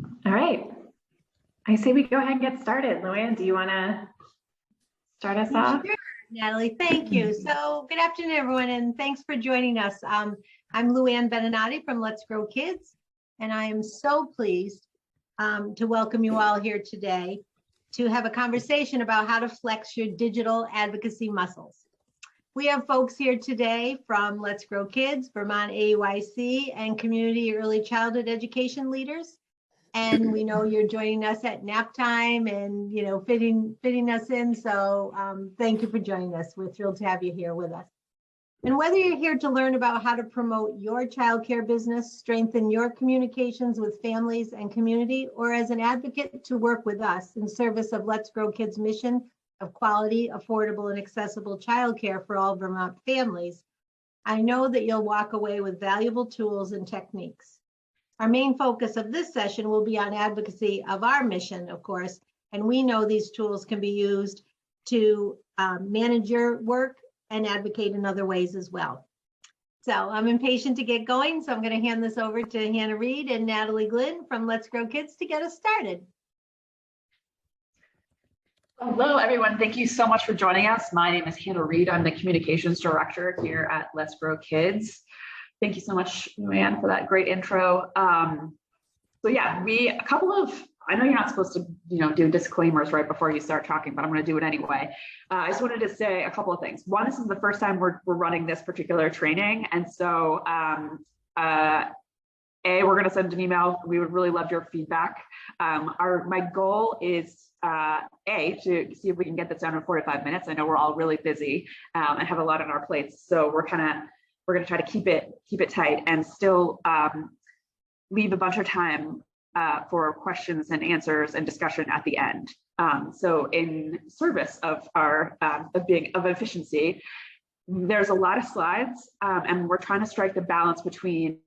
All right. I say we go ahead and get started. Luann, do you want to start us off? Sure, Natalie, thank you. So good afternoon, everyone, and thanks for joining us. I'm Luann Beninati from Let's Grow Kids, and I am so pleased to welcome you all here today to have a conversation about how to flex your digital advocacy muscles. We have folks here today from Let's Grow Kids, Vermont AUIC, and community early childhood education leaders. And we know you're joining us at nap time and, fitting us in. So thank you for joining us. We're thrilled to have you here with us. And whether you're here to learn about how to promote your childcare business, strengthen your communications with families and community, or as an advocate to work with us in service of Let's Grow Kids' mission of quality, affordable, and accessible childcare for all Vermont families, I know that you'll walk away with valuable tools and techniques. Our main focus of this session will be on advocacy of our mission, of course, and we know these tools can be used to manage your work and advocate in other ways as well. So I'm impatient to get going, so I'm going to hand this over to Hannah Reed and Natalie Glynn from Let's Grow Kids to get us started. Hello, everyone. Thank you so much for joining us. My name is Hannah Reed. I'm the Communications Director here at Let's Grow Kids. Thank you so much, Luann, for that great intro. So yeah, I know you're not supposed to, do disclaimers right before you start talking, but I'm going to do it anyway. I just wanted to say a couple of things. One, this is the first time we're running this particular training. And so, we're going to send an email. We would really love your feedback. My goal is, to see if we can get this done in 45 minutes. I know we're all really busy and have a lot on our plates. So we're going to try to keep it tight and still leave a bunch of time for questions and answers and discussion at the end. So in service of our of efficiency, there's a lot of slides, and we're trying to strike the balance between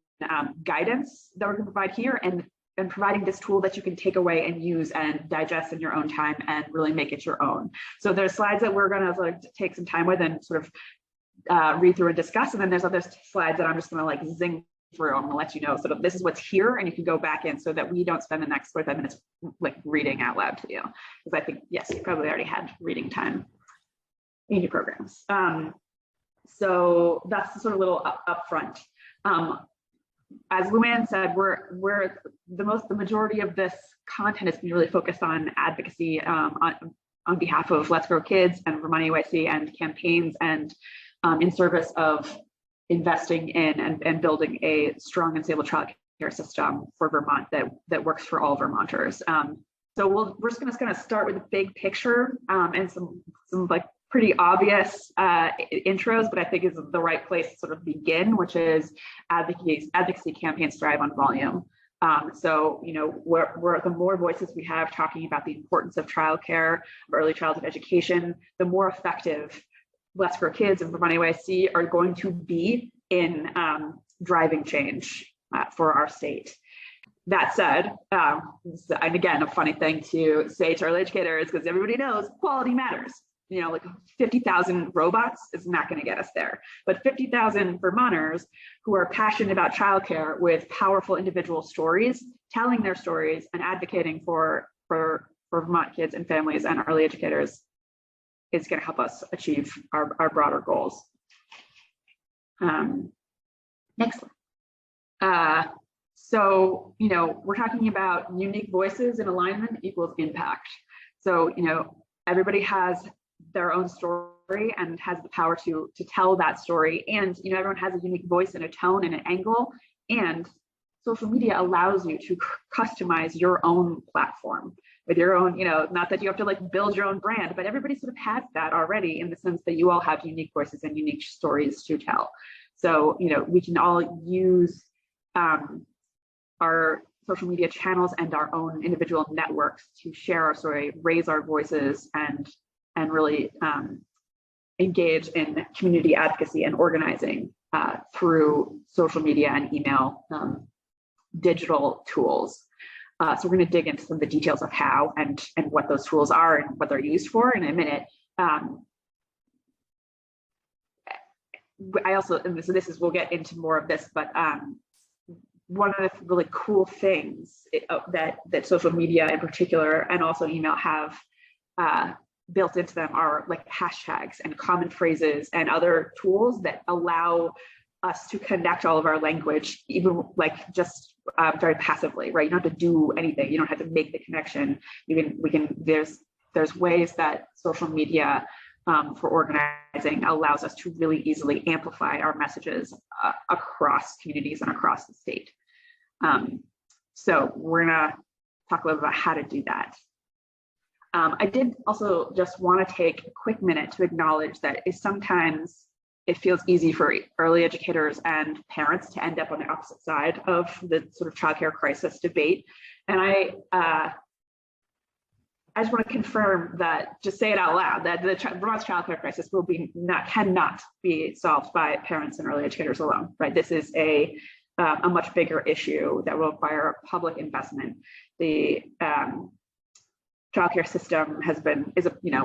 guidance that we're going to provide here and providing this tool that you can take away and use and digest in your own time and really make it your own. So there's slides that we're going to take some time with and sort of read through and discuss, and then there's other slides that I'm just going to zing through. I'm going to let you know sort of this is what's here, and you can go back in so that we don't spend the next 45 minutes reading out loud to you, because I think, yes, you probably already had reading time in your programs. So that's the sort of little upfront. As Luann said, the majority of this content is really focused on advocacy on behalf of Let's Grow Kids and Vermont AUIC and campaigns and in service of investing in and building a strong and stable child care system for Vermont that works for all Vermonters. So we're just going to start with the big picture and some pretty obvious intros, but I think is the right place to sort of begin, which is advocacy campaigns thrive on volume. So, the more voices we have talking about the importance of childcare, early childhood education, the more effective Let's Grow Kids and Vermont AUIC are going to be in driving change for our state. That said, and again, a funny thing to say to early educators, because everybody knows quality matters. 50,000 robots is not going to get us there, but 50,000 Vermonters who are passionate about childcare with powerful individual stories, telling their stories and advocating for Vermont kids and families and early educators is going to help us achieve our broader goals. Next slide. So, we're talking about unique voices and alignment equals impact. So, everybody has their own story and has the power to tell that story. And, everyone has a unique voice and a tone and an angle. And social media allows you to customize your own platform with your own, not that you have to build your own brand, but everybody sort of has that already in the sense that you all have unique voices and unique stories to tell. So, we can all use our social media channels and our own individual networks to share our story, raise our voices, and really engage in community advocacy and organizing through social media and email digital tools. So we're going to dig into some of the details of how and what those tools are and what they're used for in a minute. I also, and so we'll get into more of this, but one of the really cool things that social media in particular, and also email, have built into them are like hashtags and common phrases and other tools that allow us to connect all of our language, even like just very passively, right? You don't have to do anything. You don't have to make the connection. There's ways that social media for organizing allows us to really easily amplify our messages across communities and across the state. So we're gonna talk a little about how to do that. I did also just want to take a quick minute to acknowledge that sometimes it feels easy for early educators and parents to end up on the opposite side of the sort of childcare crisis debate. And I just want to confirm that, just say it out loud, that the Vermont's childcare crisis cannot be solved by parents and early educators alone, right? This is a much bigger issue that will require public investment. The childcare system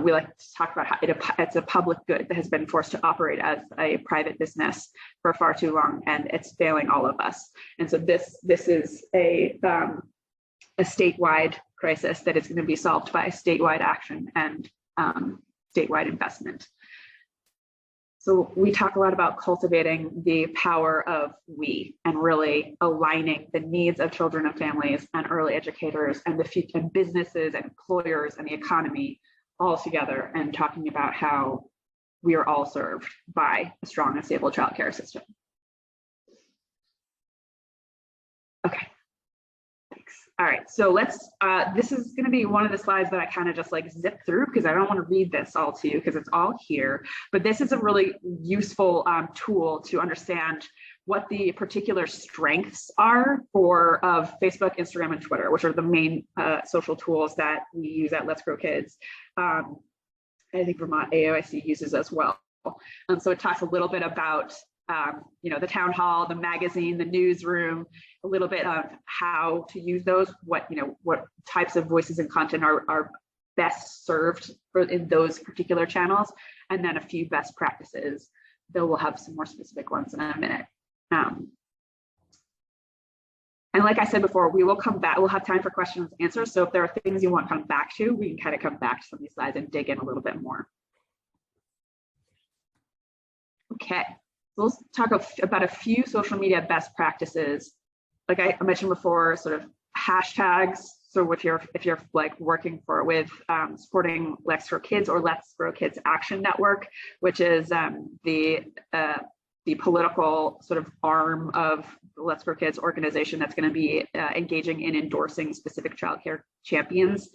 we like to talk about how it's a public good that has been forced to operate as a private business for far too long, and it's failing all of us. And so this is a statewide crisis that is going to be solved by statewide action and statewide investment. So we talk a lot about cultivating the power of we, and really aligning the needs of children and families and early educators and the future, and businesses and employers and the economy all together, and talking about how we are all served by a strong and stable childcare system. Okay. All right, so this is gonna be one of the slides that I kind of just like zip through because I don't want to read this all to you because it's all here, but this is a really useful tool to understand what the particular strengths are of Facebook, Instagram, and Twitter, which are the main social tools that we use at Let's Grow Kids. I think Vermont AOIC uses as well. So it talks a little bit about the town hall, the magazine, the newsroom, a little bit of how to use those, what types of voices and content are best served in those particular channels, and then a few best practices, though we'll have some more specific ones in a minute. And like I said before, we will come back, we'll have time for questions and answers. So if there are things you want to come back to, we can kind of come back to some of these slides and dig in a little bit more. Okay. So let's talk about a few social media best practices. Like I mentioned before, sort of hashtags. So if you're like working with supporting Let's Grow Kids or Let's Grow Kids Action Network, which is the political sort of arm of the Let's Grow Kids organization that's going to be engaging in endorsing specific childcare champions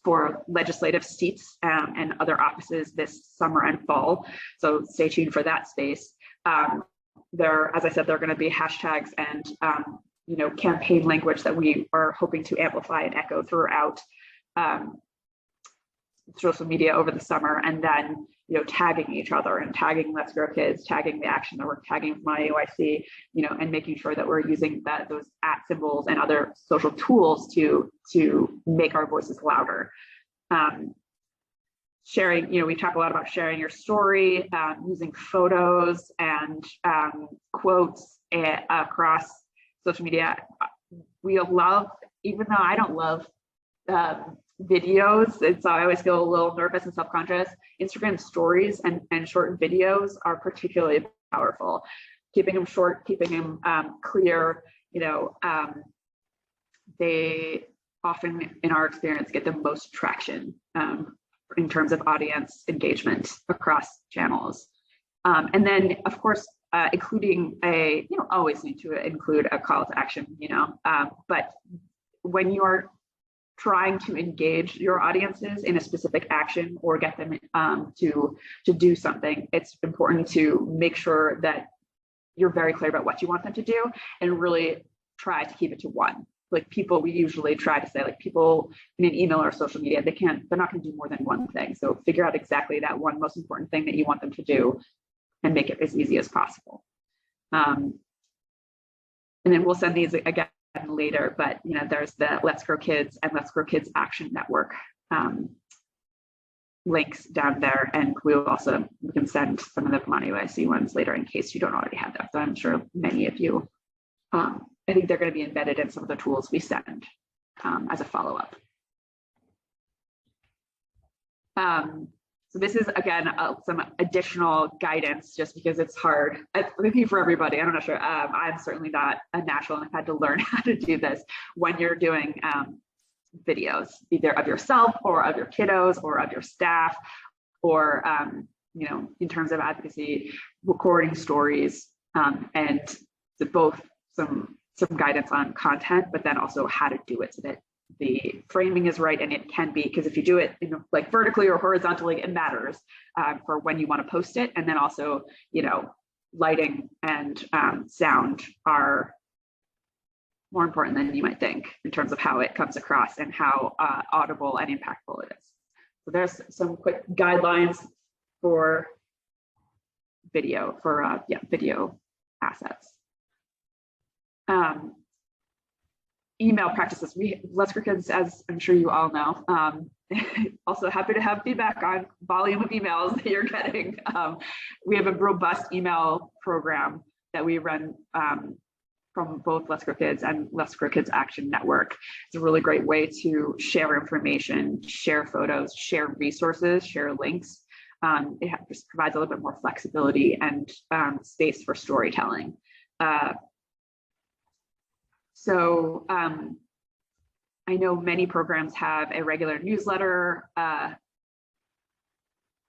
for legislative seats and other offices this summer and fall. So stay tuned for that space. As I said, there are going to be hashtags and campaign language that we are hoping to amplify and echo throughout social media over the summer, and then tagging each other and tagging Let's Grow Kids, tagging the Action Network, tagging my AOIC, and making sure that we're using those @ symbols and other social tools to make our voices louder. Sharing, we talk a lot about sharing your story, using photos and quotes across social media. We love, even though I don't love videos, and so I always feel a little nervous and self-conscious, Instagram stories and short videos are particularly powerful. Keeping them short, keeping them clear, they often, in our experience, get the most traction in terms of audience engagement across channels. And then, of course, including always need to include a call to action, but when you are trying to engage your audiences in a specific action or get them to do something, it's important to make sure that you're very clear about what you want them to do and really try to keep it to one. Like we usually try to say, like, people in an email or social media, they're not going to do more than one thing. So figure out exactly that one most important thing that you want them to do and make it as easy as possible. And then we'll send these again later, but there's the Let's Grow Kids and Let's Grow Kids Action Network links down there, and we can send some of the Vermont AOIC ones later in case you don't already have them. So I'm sure many of you I think they're going to be embedded in some of the tools we send as a follow-up. So this is, again, some additional guidance, just because it's hard. It's maybe for everybody. I'm not sure. I'm certainly not a natural, and I've had to learn how to do this when you're doing videos, either of yourself or of your kiddos or of your staff, or you know, in terms of advocacy, recording stories, and both some guidance on content, but then also how to do it so that the framing is right. And it can be, because if you do it, you know, like vertically or horizontally, it matters for when you want to post it. And then also, you know, lighting and sound are more important than you might think in terms of how it comes across and how audible and impactful it is. So there's some quick guidelines for video, for video assets. Email practices. Let's Grow Kids, as I'm sure you all know, also happy to have feedback on volume of emails that you're getting. We have a robust email program that we run from both Let's Grow Kids and Let's Grow Kids Action Network. It's a really great way to share information, share photos, share resources, share links. It just provides a little bit more flexibility and space for storytelling. So I know many programs have a regular newsletter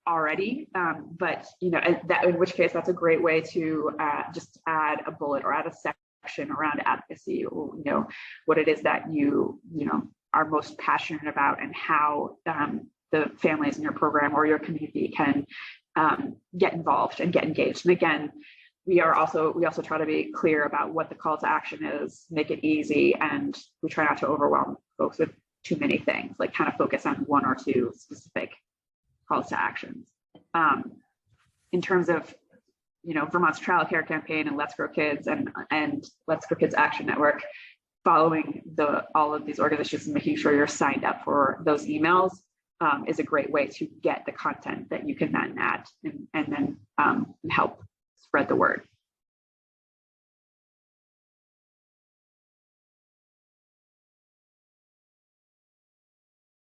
already, but you know, that, in which case that's a great way to just add a bullet or add a section around advocacy, or you know, what it is that you know are most passionate about, and how the families in your program or your community can get involved and get engaged. And again, we also try to be clear about what the call to action is, make it easy, and we try not to overwhelm folks with too many things, like kind of focus on one or two specific calls to actions. In terms of, you know, Vermont's Child Care Campaign and Let's Grow Kids and Let's Grow Kids Action Network, following all of these organizations and making sure you're signed up for those emails is a great way to get the content that you can then add and then help spread the word.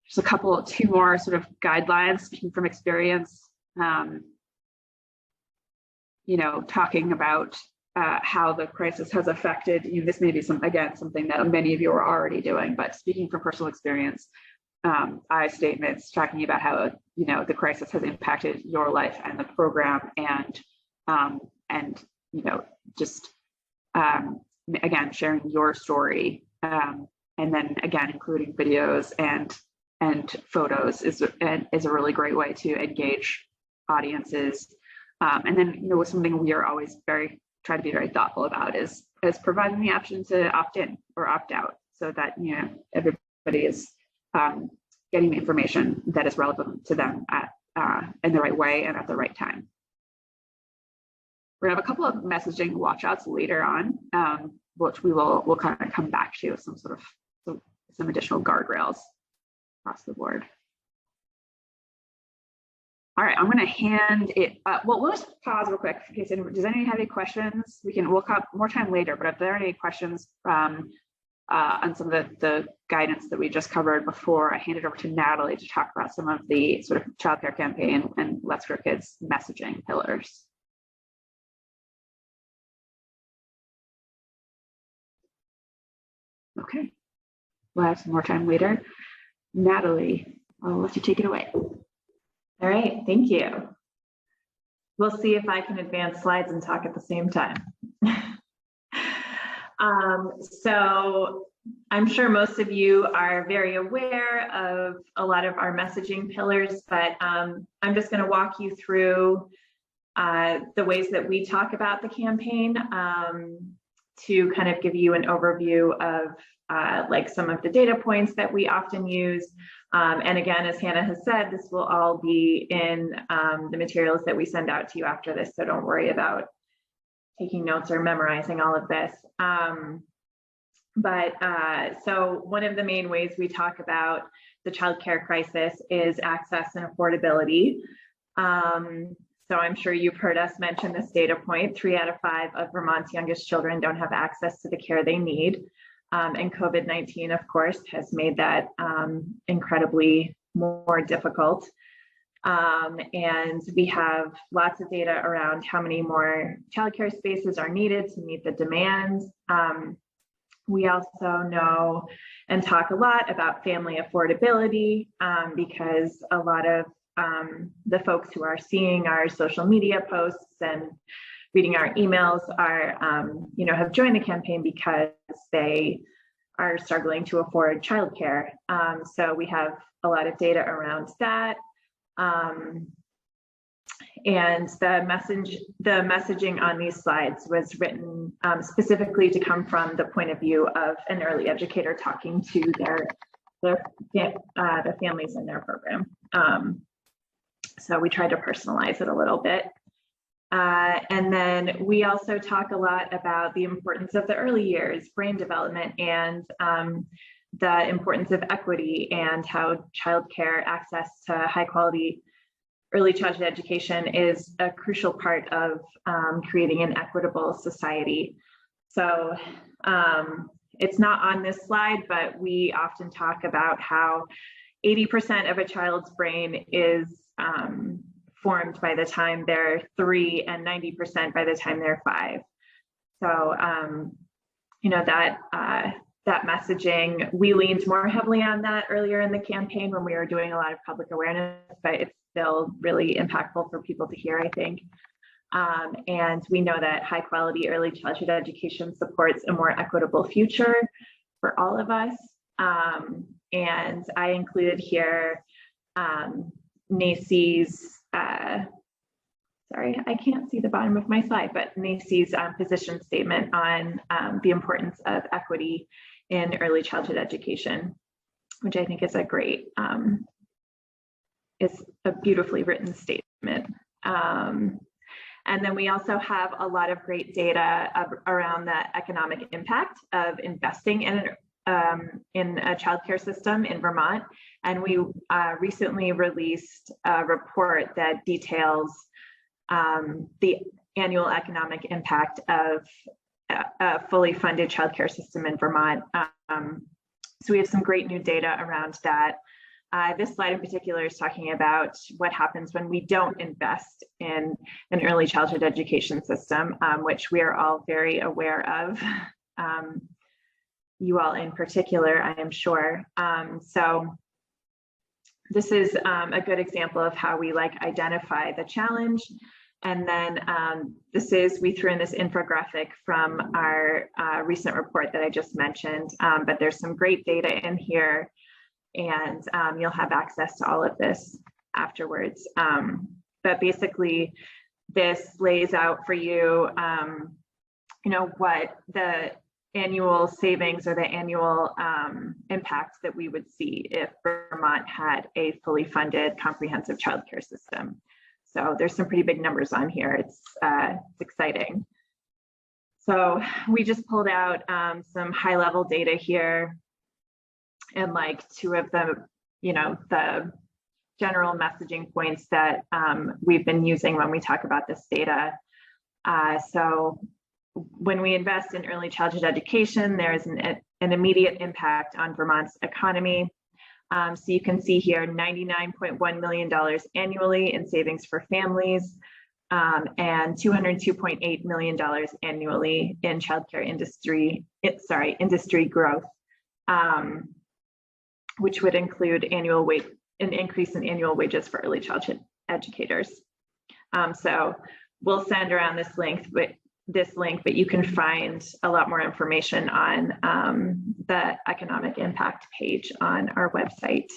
Just two more sort of guidelines, speaking from experience. You know, talking about how the crisis has affected you. This may be something that many of you are already doing, but speaking from personal experience, I statements talking about how, you know, the crisis has impacted your life and the program, and you know, just again, sharing your story, and then again, including videos and photos is a really great way to engage audiences. And then, you know, something we are always try to be very thoughtful about is providing the option to opt in or opt out, so that, you know, everybody is getting the information that is relevant to them in the right way and at the right time. We're gonna have a couple of messaging watchouts later on, which we'll kind of come back to some additional guardrails across the board. All right, I'm going to hand it. Well, we'll just pause real quick in case does anyone have any questions? We'll have more time later, but if there are any questions on some of the guidance that we just covered before I hand it over to Natalie to talk about some of the sort of Child Care Campaign and Let's Grow Kids messaging pillars. Okay, we'll have some more time later. Natalie, I'll let you take it away. All right, thank you. We'll see if I can advance slides and talk at the same time. So I'm sure most of you are very aware of a lot of our messaging pillars, but I'm just going to walk you through the ways that we talk about the campaign to kind of give you an overview of like some of the data points that we often use. And again, as Hannah has said, this will all be in the materials that we send out to you after this, so don't worry about taking notes or memorizing all of this. So one of the main ways we talk about the childcare crisis is access and affordability. So I'm sure you've heard us mention this data point: 3 out of 5 of Vermont's youngest children don't have access to the care they need. And COVID-19, of course, has made that incredibly more difficult. And we have lots of data around how many more childcare spaces are needed to meet the demands. We also know and talk a lot about family affordability because a lot of the folks who are seeing our social media posts and reading our emails are, have joined the campaign because they are struggling to afford childcare. So we have a lot of data around that. And the messaging on these slides was written specifically to come from the point of view of an early educator talking to the families in their program. So we tried to personalize it a little bit. And then we also talk a lot about the importance of the early years, brain development, and the importance of equity, and how childcare access to high quality early childhood education is a crucial part of creating an equitable society. So it's not on this slide, but we often talk about how 80% of a child's brain is formed by the time they're 3 and 90% by the time they're 5. So, that messaging, we leaned more heavily on that earlier in the campaign when we were doing a lot of public awareness, but it's still really impactful for people to hear, I think. And we know that high quality early childhood education supports a more equitable future for all of us. And I included here NACY's, sorry, I can't see the bottom of my slide, but NACY's position statement on the importance of equity in early childhood education, which I think is a great, is a beautifully written statement. And then we also have a lot of great data around the economic impact of investing in a childcare system in Vermont. And we recently released a report that details the annual economic impact of a fully funded childcare system in Vermont. So we have some great new data around that. This slide in particular is talking about what happens when we don't invest in an early childhood education system, which we are all very aware of. You all in particular, I am sure. So this is a good example of how we identify the challenge. And then we threw in this infographic from our recent report that I just mentioned, but there's some great data in here, and you'll have access to all of this afterwards. But basically, this lays out for you, what the annual savings or the annual impact that we would see if Vermont had a fully funded comprehensive childcare system. So there's some pretty big numbers on here. It's exciting. So we just pulled out some high level data here, and two of the, the general messaging points that we've been using when we talk about this data. So when we invest in early childhood education, there's an immediate impact on Vermont's economy. So you can see here $99.1 million annually in savings for families, and $202.8 million annually in childcare industry growth, which would include an increase in annual wages for early childhood educators. So we'll send around this link, but you can find a lot more information on the economic impact page on our website.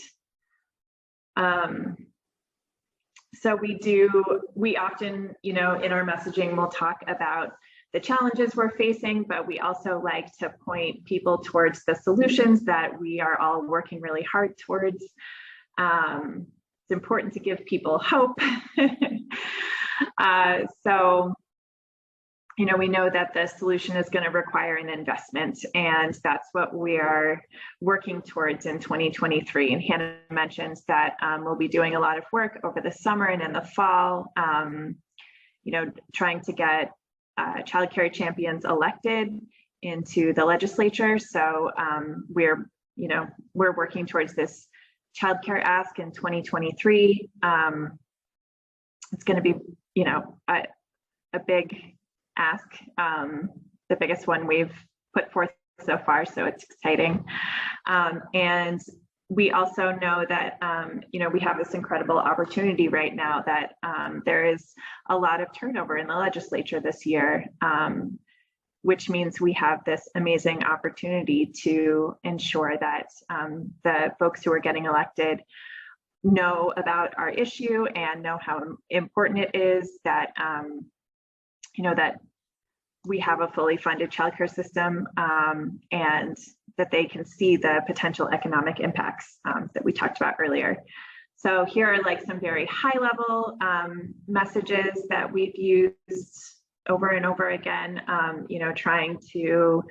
So we often, in our messaging, we'll talk about the challenges we're facing, but we also like to point people towards the solutions that we are all working really hard towards. It's important to give people hope. So we know that the solution is going to require an investment, and that's what we are working towards in 2023. And Hannah mentions that we'll be doing a lot of work over the summer and in the fall, trying to get childcare champions elected into the legislature. So we're working towards this childcare ask in 2023. It's going to be, a big ask, the biggest one we've put forth so far, so it's exciting. And we also know that, we have this incredible opportunity right now that there is a lot of turnover in the legislature this year, which means we have this amazing opportunity to ensure that the folks who are getting elected know about our issue and know how important it is that, that we have a fully funded childcare system, and that they can see the potential economic impacts that we talked about earlier. So here are like some very high level messages that we've used over and over again, trying to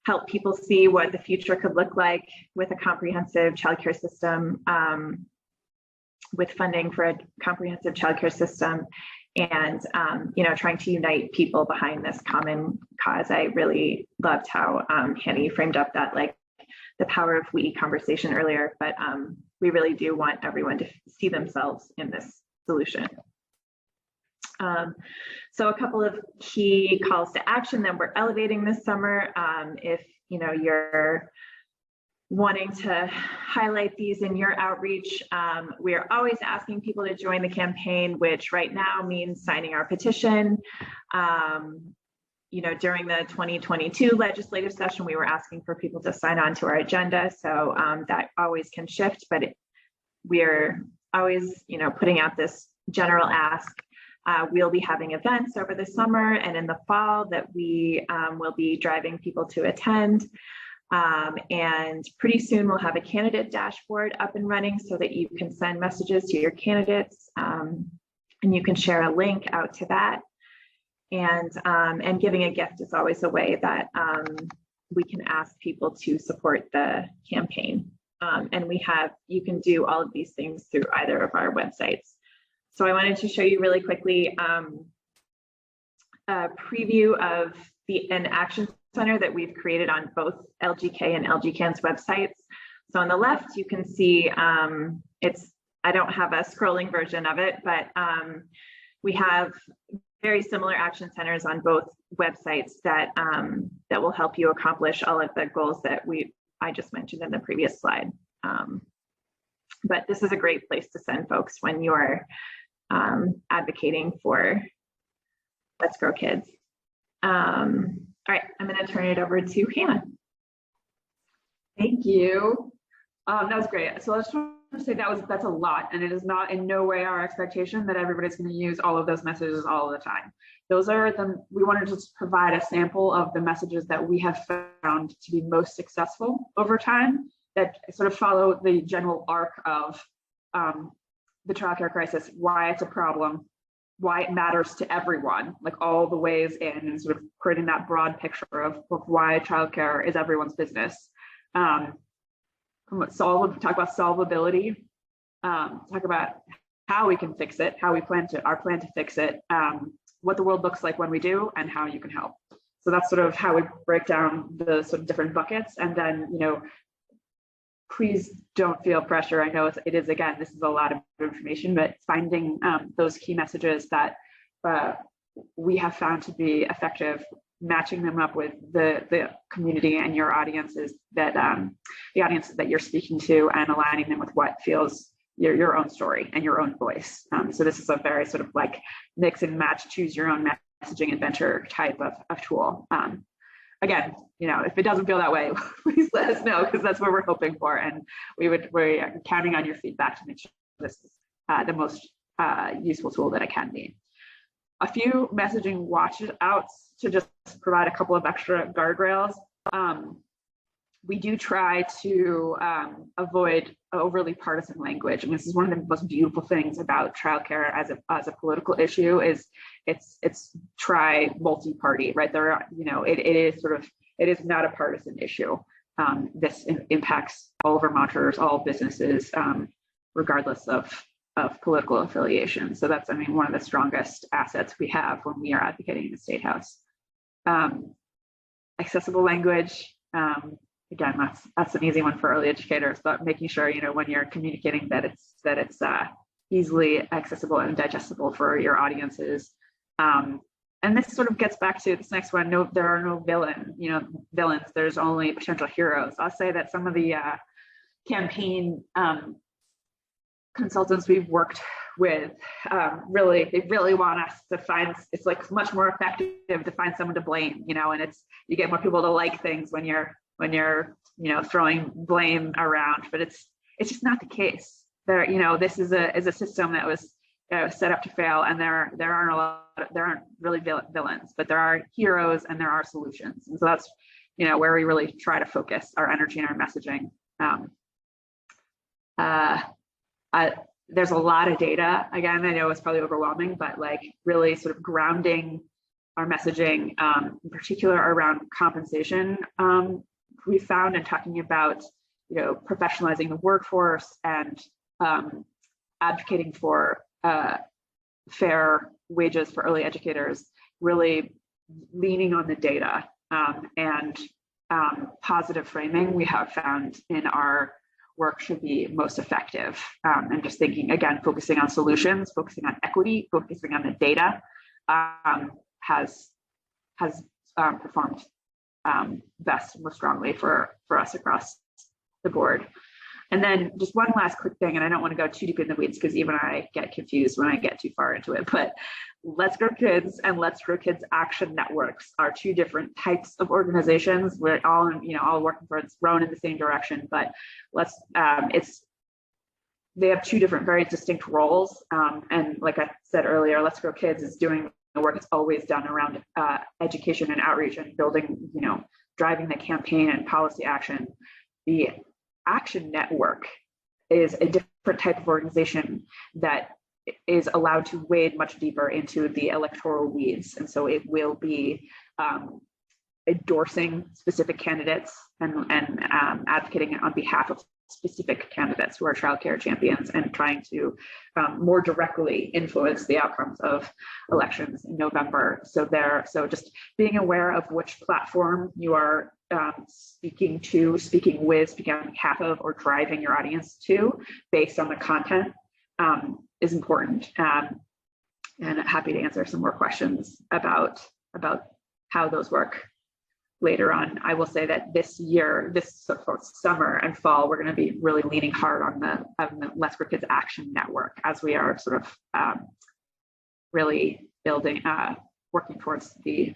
help people see what the future could look like with a comprehensive childcare system, with funding for a comprehensive childcare system, and trying to unite people behind this common cause. I really loved how Hannah framed up that, like, the power of we conversation earlier, but we really do want everyone to see themselves in this solution. So a couple of key calls to action that we're elevating this summer. If you're wanting to highlight these in your outreach, we are always asking people to join the campaign, which right now means signing our petition. During the 2022 legislative session, we were asking for people to sign on to our agenda. So that always can shift, but we're always, putting out this general ask. We'll be having events over the summer and in the fall that we will be driving people to attend. And pretty soon we'll have a candidate dashboard up and running so that you can send messages to your candidates, and you can share a link out to that. And giving a gift is always a way that we can ask people to support the campaign. And you can do all of these things through either of our websites. So I wanted to show you really quickly a preview of an action center that we've created on both LGK and LGCAN's websites. So on the left, you can see I don't have a scrolling version of it, but we have very similar action centers on both websites that will help you accomplish all of the goals that I just mentioned in the previous slide. But this is a great place to send folks when you're advocating for Let's Grow Kids. All right, I'm going to turn it over to Hannah. Thank you. That was great. So I just want to say that's a lot, and it is not in no way our expectation that everybody's going to use all of those messages all the time. Those are we wanted to just provide a sample of the messages that we have found to be most successful over time, that sort of follow the general arc of the childcare crisis, why it's a problem, why it matters to everyone, like all the ways in, and sort of creating that broad picture of why childcare is everyone's business. Talk about solvability, talk about how we can fix it, how we our plan to fix it, what the world looks like when we do, and how you can help. So that's sort of how we break down the sort of different buckets. And then, please don't feel pressure. I know it is, again, this is a lot of information, but finding those key messages that we have found to be effective, matching them up with the community and your audiences that the audiences that you're speaking to, and aligning them with what feels your own story and your own voice. So this is a very sort of like mix and match, choose your own messaging adventure type of tool. Again, if it doesn't feel that way, please let us know, because that's what we're hoping for. And we're counting on your feedback to make sure this is the most useful tool that it can be. A few messaging watch outs to just provide a couple of extra guardrails. we do try to avoid overly partisan language. I mean, this is one of the most beautiful things about childcare as a political issue is it's multi-party, right? There are, it is not a partisan issue. This impacts all Vermonters, all businesses, regardless of political affiliation. So that's, one of the strongest assets we have when we are advocating in the State House. Accessible language. Again, that's an easy one for early educators, but making sure, when you're communicating that it's easily accessible and digestible for your audiences. And this sort of gets back to this next one. No, there are no villains. There's only potential heroes. I'll say that some of the campaign consultants we've worked with they really want us to find, it's like much more effective to find someone to blame, and you get more people to like things when you're throwing blame around, but it's just not the case. This is a system that was set up to fail, and there aren't really villains, but there are heroes and there are solutions, and so that's where we really try to focus our energy and our messaging. There's a lot of data. Again, I know it's probably overwhelming, but really sort of grounding our messaging, in particular around compensation. We found in talking about, professionalizing the workforce and advocating for fair wages for early educators, really leaning on the data and positive framing we have found in our work should be most effective. And just thinking, again, focusing on solutions, focusing on equity, focusing on the data has performed best, most strongly for us across the board. And then just one last quick thing, and I don't want to go too deep in the weeds because even I get confused when I get too far into it, but Let's Grow Kids and Let's Grow Kids Action Networks are two different types of organizations. We're all, all working for, it's rowing in the same direction, but they have two different, very distinct roles. And like I said earlier, Let's Grow Kids is doing the work it's always done around education and outreach and building, driving the campaign and policy action. The Action Network is a different type of organization that is allowed to wade much deeper into the electoral weeds. And so it will be endorsing specific candidates and advocating on behalf of specific candidates who are childcare champions and trying to more directly influence the outcomes of elections in November. So just being aware of which platform you are speaking on behalf of, or driving your audience to based on the content is important. And happy to answer some more questions about how those work later on. I will say that this year, this summer and fall, we're going to be really leaning hard on the Let's Grow Kids Action Network as we are sort of really building, working towards the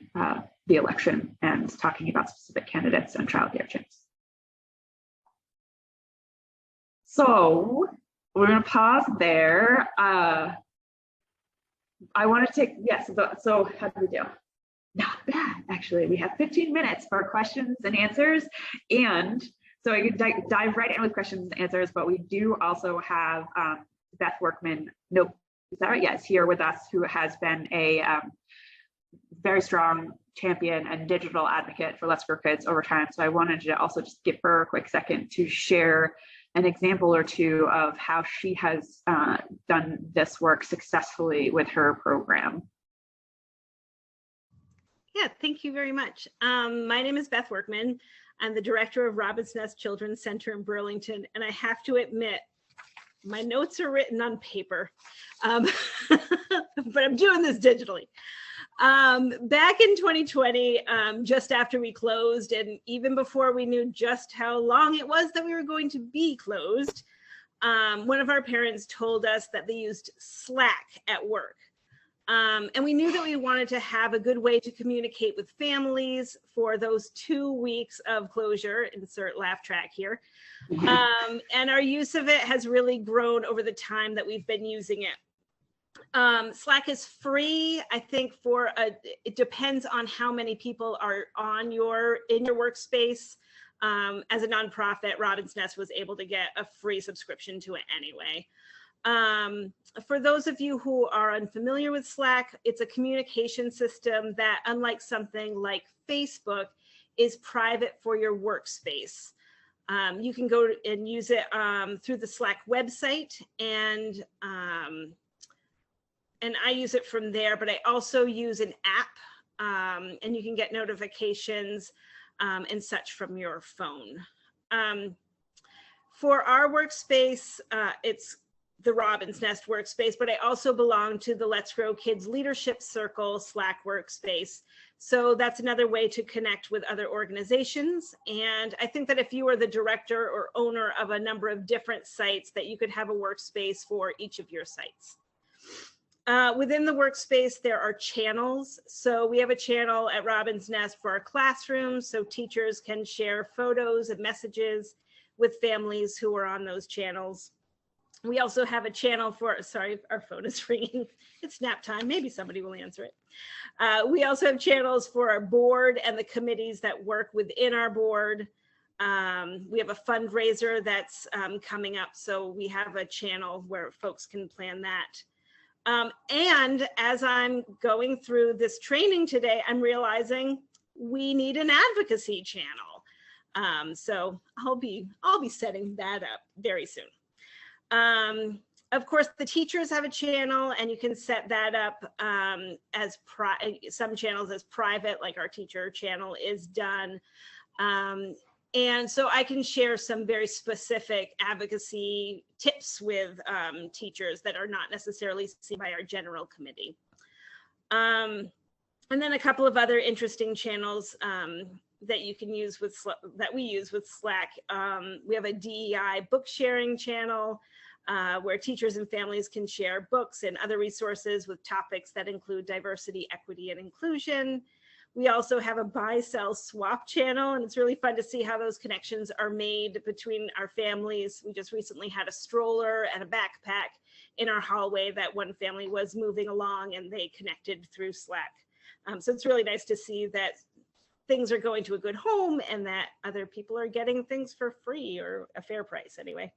election and talking about specific candidates and childcare champs. So we're going to pause there. I want to take, yes, so how do we do? Not bad, actually. We have 15 minutes for questions and answers. And so I could dive right in with questions and answers, but we do also have Beth Workman. Nope, is that right? Yes, here with us, who has been a very strong champion and digital advocate for Let's Grow Kids over time. So I wanted to also just give her a quick second to share an example or two of how she has done this work successfully with her program. Yeah, thank you very much. My name is Beth Workman. I'm the director of Robin's Nest Children's Center in Burlington, and I have to admit, my notes are written on paper, but I'm doing this digitally. Back in 2020, just after we closed, and even before we knew just how long it was that we were going to be closed, one of our parents told us that they used Slack at work. And we knew that we wanted to have a good way to communicate with families for those 2 weeks of closure, insert laugh track here. And our use of it has really grown over the time that we've been using it. Slack is free, I think, it depends on how many people are in your workspace. as a nonprofit, Robin's Nest was able to get a free subscription to it anyway. For those of you who are unfamiliar with Slack, it's a communication system that, unlike something like Facebook, is private for your workspace. You can go and use it through the Slack website, and I use it from there, but I also use an app, and you can get notifications and such from your phone. For our workspace, it's the Robin's Nest workspace, but I also belong to the Let's Grow Kids Leadership Circle Slack workspace. So that's another way to connect with other organizations. And I think that if you are the director or owner of a number of different sites, that you could have a workspace for each of your sites. Within the workspace, there are channels. So we have a channel at Robin's Nest for our classrooms, so teachers can share photos and messages with families who are on those channels. We also have a channel for, sorry, our phone is ringing. It's nap time. Maybe somebody will answer it. We also have channels for our board and the committees that work within our board. We have a fundraiser that's coming up, so we have a channel where folks can plan that. And as I'm going through this training today, I'm realizing we need an advocacy channel. So I'll be setting that up very soon. Of course, the teachers have a channel, and you can set that up as some channels as private, like our teacher channel is done. And so I can share some very specific advocacy tips with teachers that are not necessarily seen by our general committee. And then a couple of other interesting channels that you can use with that we use with Slack. We have a DEI book sharing channel where teachers and families can share books and other resources with topics that include diversity, equity, and inclusion. We also have a buy, sell, swap channel, and it's really fun to see how those connections are made between our families. We just recently had a stroller and a backpack in our hallway that one family was moving along, and they connected through Slack. So it's really nice to see that things are going to a good home and that other people are getting things for free or a fair price anyway.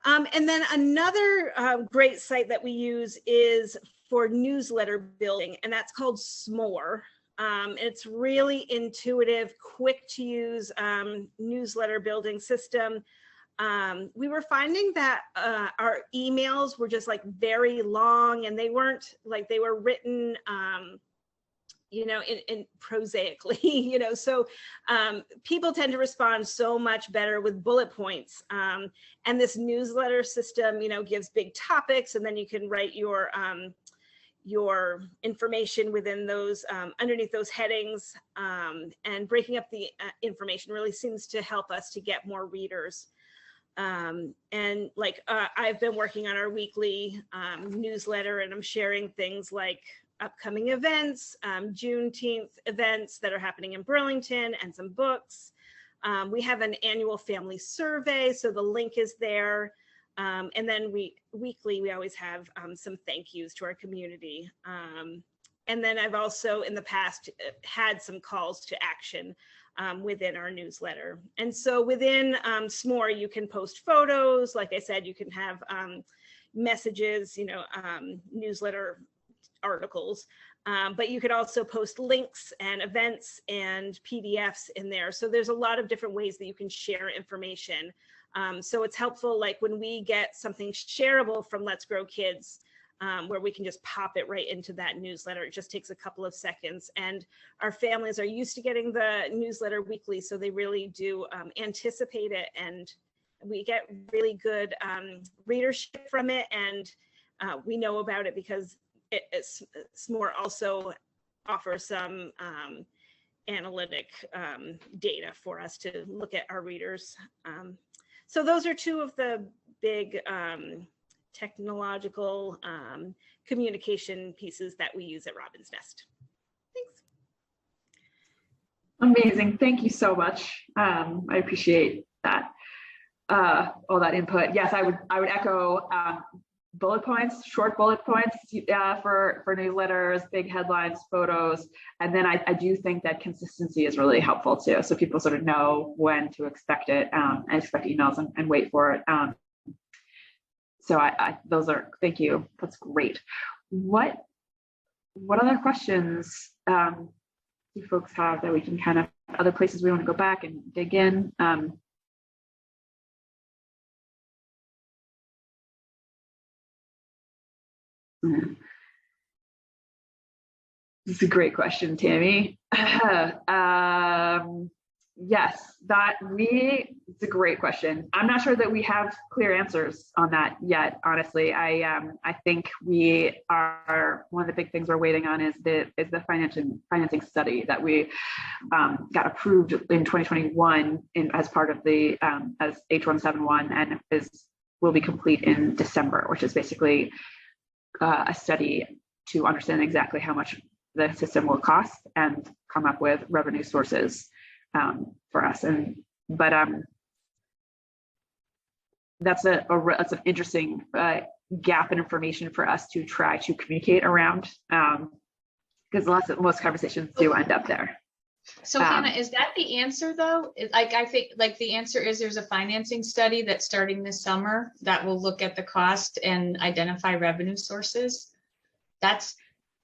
And then another great site that we use is for newsletter building, and that's called S'more. It's really intuitive, quick to use newsletter building system. We were finding that our emails were just like very long, and they weren't like, they were written you know, in prosaically, you know, so people tend to respond so much better with bullet points. And this newsletter system, you know, gives big topics, and then you can write your information within those, underneath those headings, and breaking up the information really seems to help us to get more readers. And like I've been working on our weekly newsletter, and I'm sharing things like upcoming events, Juneteenth events that are happening in Burlington, and some books. We have an annual family survey, so the link is there. And then weekly, we always have some thank yous to our community. And then I've also in the past had some calls to action within our newsletter. And so within S'more, you can post photos. Like I said, you can have messages, you know, newsletter articles, but you could also post links and events and PDFs in there. So there's a lot of different ways that you can share information. So it's helpful, like when we get something shareable from Let's Grow Kids, where we can just pop it right into that newsletter. It just takes a couple of seconds, and our families are used to getting the newsletter weekly, so they really do anticipate it, and we get really good readership from it, and we know about it because S'more also offers some analytic data for us to look at our readers. So those are two of the big technological communication pieces that we use at Robin's Nest. Thanks. Amazing. Thank you so much. I appreciate that, all that input. Yes, I would echo bullet points, short bullet points for newsletters, big headlines, photos. And then I do think that consistency is really helpful too. So people sort of know when to expect it and expect emails and wait for it. So those are, thank you. That's great. What other questions do folks have that we can kind of, other places we want to go back and dig in? This is a great question, Tammy. Yes, it's a great question. I'm not sure that we have clear answers on that yet, honestly. I think we are, one of the big things we're waiting on is the financing study that we got approved in 2021 as part of the as H171 and will be complete in December, which is basically a study to understand exactly how much the system will cost and come up with revenue sources for us. But that's an interesting gap in information for us to try to communicate around, because most conversations do end up there. So Hannah, is that the answer though? I think like the answer is there's a financing study that's starting this summer that will look at the cost and identify revenue sources. That's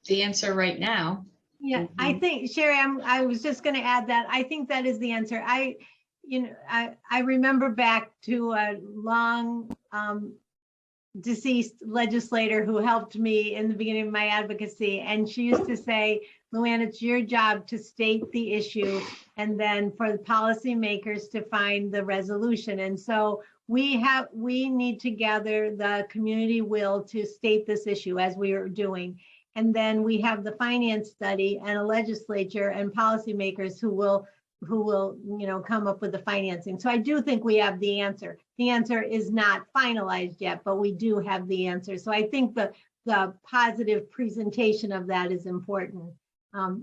the answer right now. Yeah, I think, Sherry, I was just going to add that I think that is the answer. I remember back to a long deceased legislator who helped me in the beginning of my advocacy, and she used to say, Luann, it's your job to state the issue and then for the policymakers to find the resolution. And so we need to gather the community will to state this issue as we are doing. And then we have the finance study and a legislature and policymakers who will come up with the financing. So I do think we have the answer. The answer is not finalized yet, but we do have the answer. So I think the positive presentation of that is important.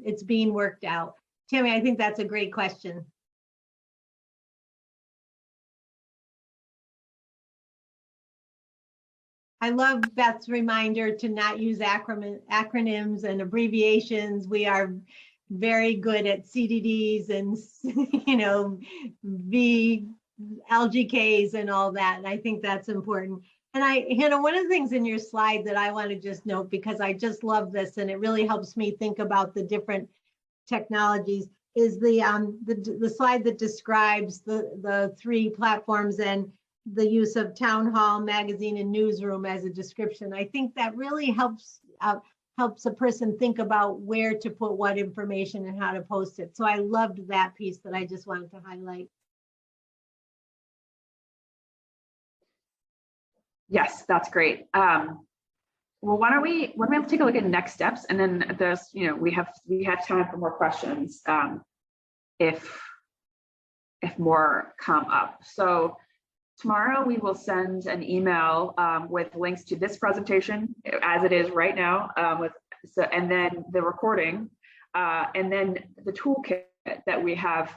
It's being worked out. Tammy, I think that's a great question. I love Beth's reminder to not use acronyms and abbreviations. We are very good at CDDs and LGKs and all that. And I think that's important. And Hannah, one of the things in your slide that I want to just note, because I just love this and it really helps me think about the different technologies, is the slide that describes the three platforms and the use of town hall, magazine, and newsroom as a description. I think that really helps a person think about where to put what information and how to post it. So I loved that piece that I just wanted to highlight. Yes, that's great. Well, why don't we take a look at next steps, and then there's, we have time for more questions if more come up. So tomorrow we will send an email with links to this presentation as it is right now, and then the recording, and then the toolkit that we have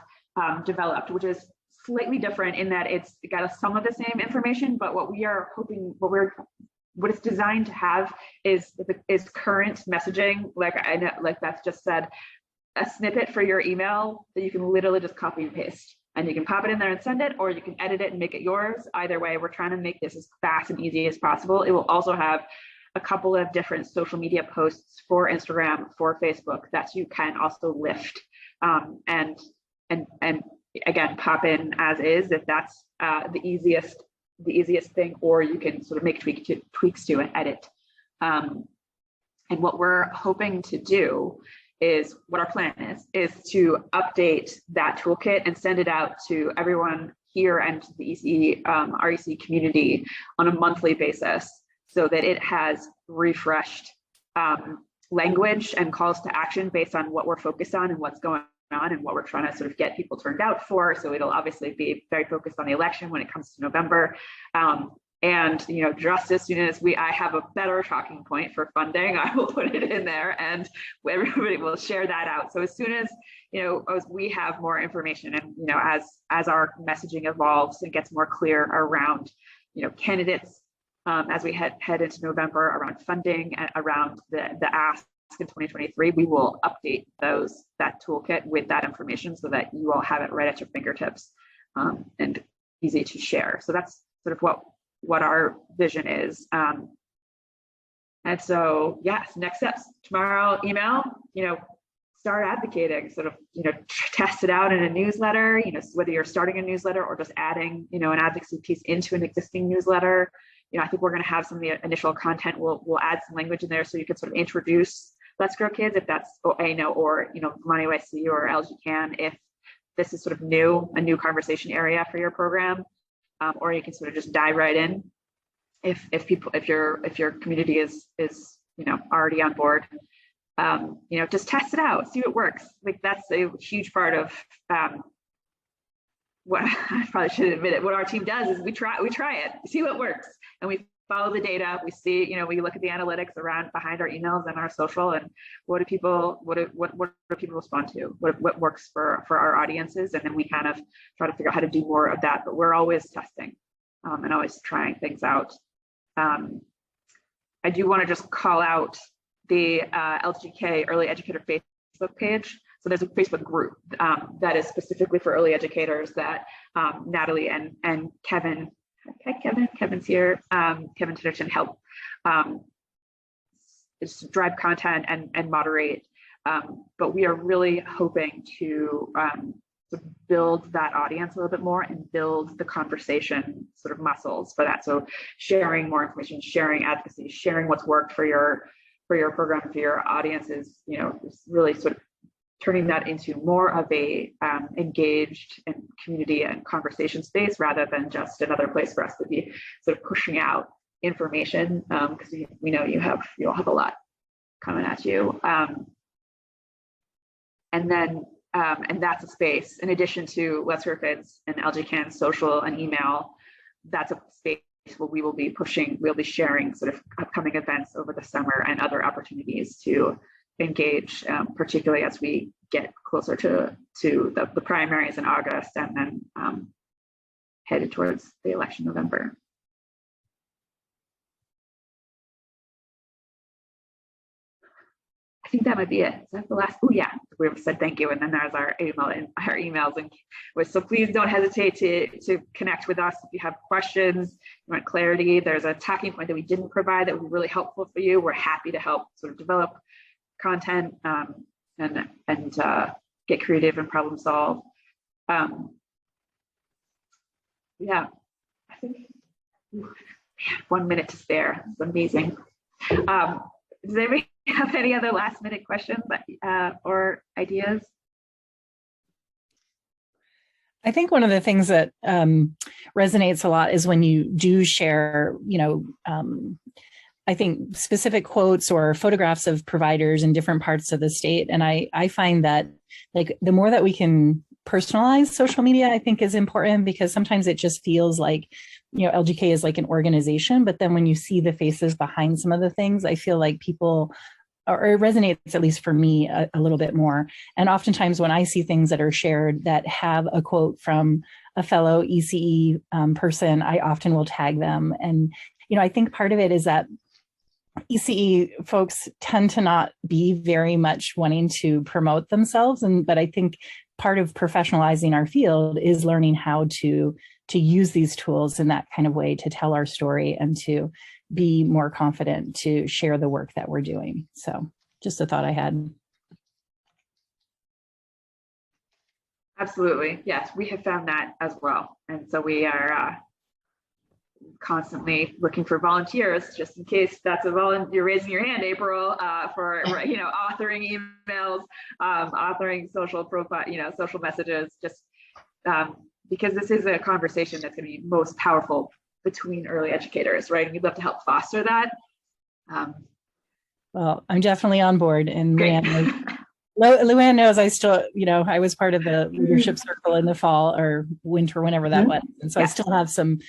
developed, which is slightly different in that it's got some of the same information, but what it's designed to have is current messaging. Like Beth just said, a snippet for your email that you can literally just copy and paste. And you can pop it in there and send it, or you can edit it and make it yours. Either way, we're trying to make this as fast and easy as possible. It will also have a couple of different social media posts for Instagram, for Facebook that you can also lift and again, pop in as is if that's the easiest thing, or you can sort of make tweaks to and edit. And what we're hoping to do is, what our plan is to update that toolkit and send it out to everyone here and to the REC community on a monthly basis, so that it has refreshed language and calls to action based on what we're focused on and what's going on and what we're trying to sort of get people turned out for. So it'll obviously be very focused on the election when it comes to November. And just as soon as I have a better talking point for funding, I will put it in there, and everybody will share that out. So as soon as as we have more information, and as our messaging evolves and gets more clear around candidates as we head into November around funding and around the ask in 2023, we will update that toolkit with that information so that you all have it right at your fingertips and easy to share. So that's sort of what our vision is. And so, yes, next steps tomorrow, email, start advocating, sort of, test it out in a newsletter, whether you're starting a newsletter or just adding, an advocacy piece into an existing newsletter. I think we're going to have some of the initial content. We'll add some language in there so you can sort of introduce Let's Grow Kids if that's, or Vermont UIC or LG Can, if this is sort of a new conversation area for your program, or you can sort of just dive right in if your community is already on board. Just test it out, see what works. Like that's a huge part of what I probably should admit it. What our team does is we try it, see what works, and we follow the data. We see, we look at the analytics behind our emails and our social, and what do people respond to? What works for our audiences, and then we kind of try to figure out how to do more of that. But we're always testing and always trying things out. I do want to just call out the LGK Early Educator Facebook page. So there's a Facebook group that is specifically for early educators that Natalie and Kevin, Kevin's here, Kevin Titterton help drive content and moderate. But we are really hoping to build that audience a little bit more and build the conversation sort of muscles for that. So sharing more information, sharing advocacy, sharing what's worked for your program, for your audiences, is really sort of turning that into more of a engaged and community and conversation space rather than just another place for us to be sort of pushing out information, because we know you all have a lot coming at you. And that's a space, in addition to Let's Grow Kids and LG Can social and email, that's a space where we'll be sharing sort of upcoming events over the summer and other opportunities to engage, particularly as we get closer to the primaries in August and then headed towards the election in November. I think that might be it. Is that the last? Oh yeah, we've said thank you, and then there's our emails, and so please don't hesitate to connect with us if you have questions, you want clarity. There's a talking point that we didn't provide that would be really helpful for you. We're happy to help sort of develop content and get creative and problem solve. Yeah, I think we have 1 minute to spare. It's amazing. Does anybody have any other last minute questions or ideas? I think one of the things that resonates a lot is when you do share, I think specific quotes or photographs of providers in different parts of the state. And I find that like the more that we can personalize social media, I think is important, because sometimes it just feels like, LGK is like an organization, but then when you see the faces behind some of the things, I feel like people, or it resonates, at least for me, a little bit more. And oftentimes when I see things that are shared that have a quote from a fellow ECE person, I often will tag them. And, I think part of it is that ECE folks tend to not be very much wanting to promote themselves. But I think part of professionalizing our field is learning how to use these tools in that kind of way to tell our story and to be more confident to share the work that we're doing. So just a thought I had. Absolutely. Yes, we have found that as well. And so we are constantly looking for volunteers, just in case that's you're raising your hand, April, for authoring emails, authoring social profile, social messages, just because this is a conversation that's going to be most powerful between early educators, right? And we'd love to help foster that. Well, I'm definitely on board, and Luann knows I still, I was part of the leadership circle in the fall or winter, whenever that was, and so I still have some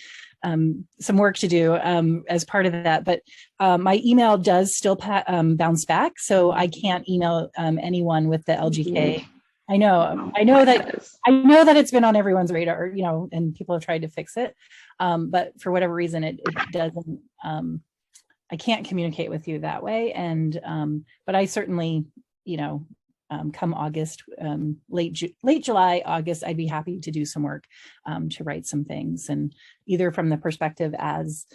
work to do as part of that. But my email does still bounce back, so I can't email anyone with the LGK I know that it's been on everyone's radar, you know, and people have tried to fix it. But for whatever reason, it doesn't, I can't communicate with you that way. And, but I certainly, you know, come August, late July, August, I'd be happy to do some work to write some things, and either from the perspective as,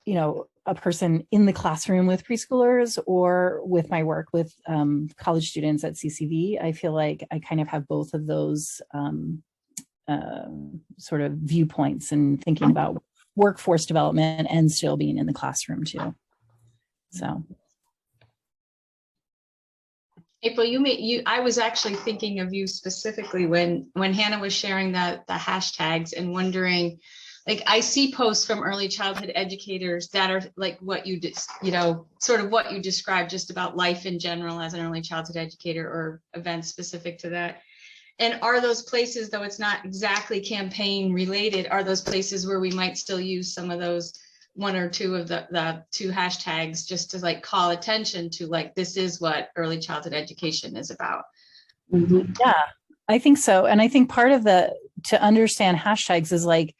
you know, a person in the classroom with preschoolers, or with my work with college students at CCV. I feel like I kind of have both of those sort of viewpoints, and thinking about workforce development and still being in the classroom too. So. April, I was actually thinking of you specifically when Hannah was sharing the hashtags, and wondering, like, I see posts from early childhood educators that are like what you just, you know, sort of what you described, just about life in general as an early childhood educator, or events specific to that. And are those places, though it's not exactly campaign related, are those places where we might still use some of those one or two of the two hashtags, just to like call attention to, like, this is what early childhood education is about? Mm-hmm. Yeah, I think so. And I think part of to understand hashtags is, like,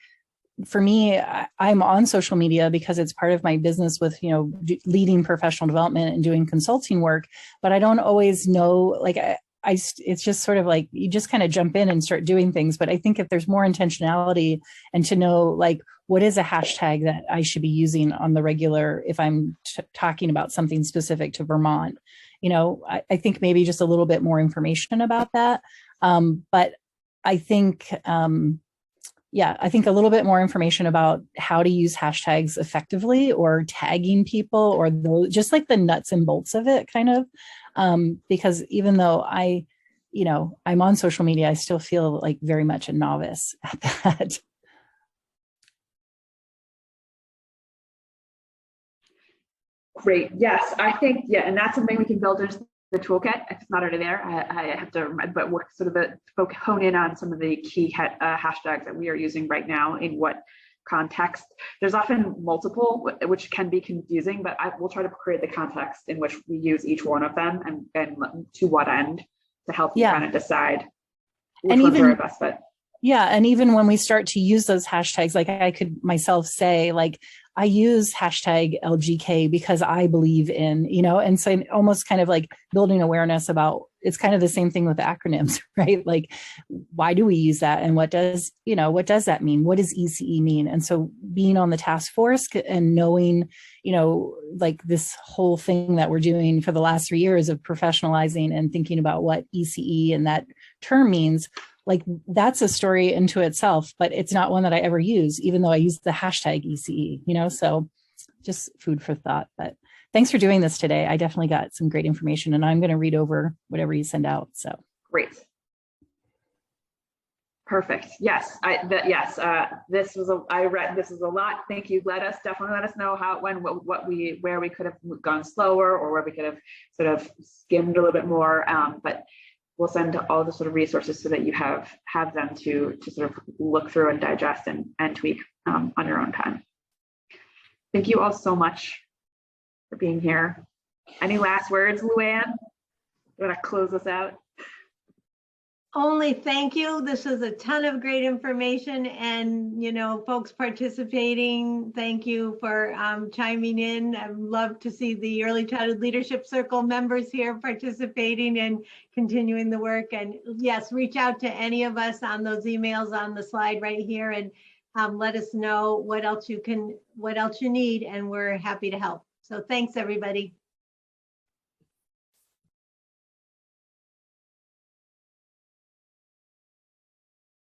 for me, I'm on social media because it's part of my business with, you know, leading professional development and doing consulting work, but I don't always know, like, it's just sort of like, you just kind of jump in and start doing things. But I think if there's more intentionality, and to know, like, what is a hashtag that I should be using on the regular, if I'm talking about something specific to Vermont, you know, I think maybe just a little bit more information about that. But I think, I think a little bit more information about how to use hashtags effectively, or tagging people, or just like the nuts and bolts of it, kind of. Because even though I'm on social media, I still feel like very much a novice at that. Great. Yes, I think, and that's something we can build into the toolkit. If it's not already there, I have to, but we're sort of hone in on some of the key hashtags that we are using right now, in what context. There's often multiple, which can be confusing, but we'll try to create the context in which we use each one of them, and to what end, to help you kind of decide which ones are our best fit. Yeah. And even when we start to use those hashtags, like, I could myself say, like, I use hashtag LGK because I believe in, you know, and so almost kind of like building awareness about, it's kind of the same thing with the acronyms, right? Like, why do we use that? And what does that mean? What does ECE mean? And so being on the task force and knowing, you know, like, this whole thing that we're doing for the last 3 years of professionalizing and thinking about what ECE and that term means, like, that's a story into itself, but it's not one that I ever use, even though I use the hashtag ECE, you know, so just food for thought. But thanks for doing this today. I definitely got some great information, and I'm going to read over whatever you send out. So great. Perfect. Yes. This was a lot. Thank you. Definitely let us know how, when, where we could have gone slower, or where we could have sort of skimmed a little bit more. But we'll send all the sort of resources so that you have them to sort of look through and digest and tweak on your own time. Thank you all so much for being here. Any last words, Luann? You want to close us out? Only thank you. This was a ton of great information, and, you know, folks participating, thank you for chiming in. I'd love to see the Early Childhood Leadership Circle members here participating and continuing the work. And yes, reach out to any of us on those emails on the slide right here, and let us know what else you need, and we're happy to help. So thanks, everybody.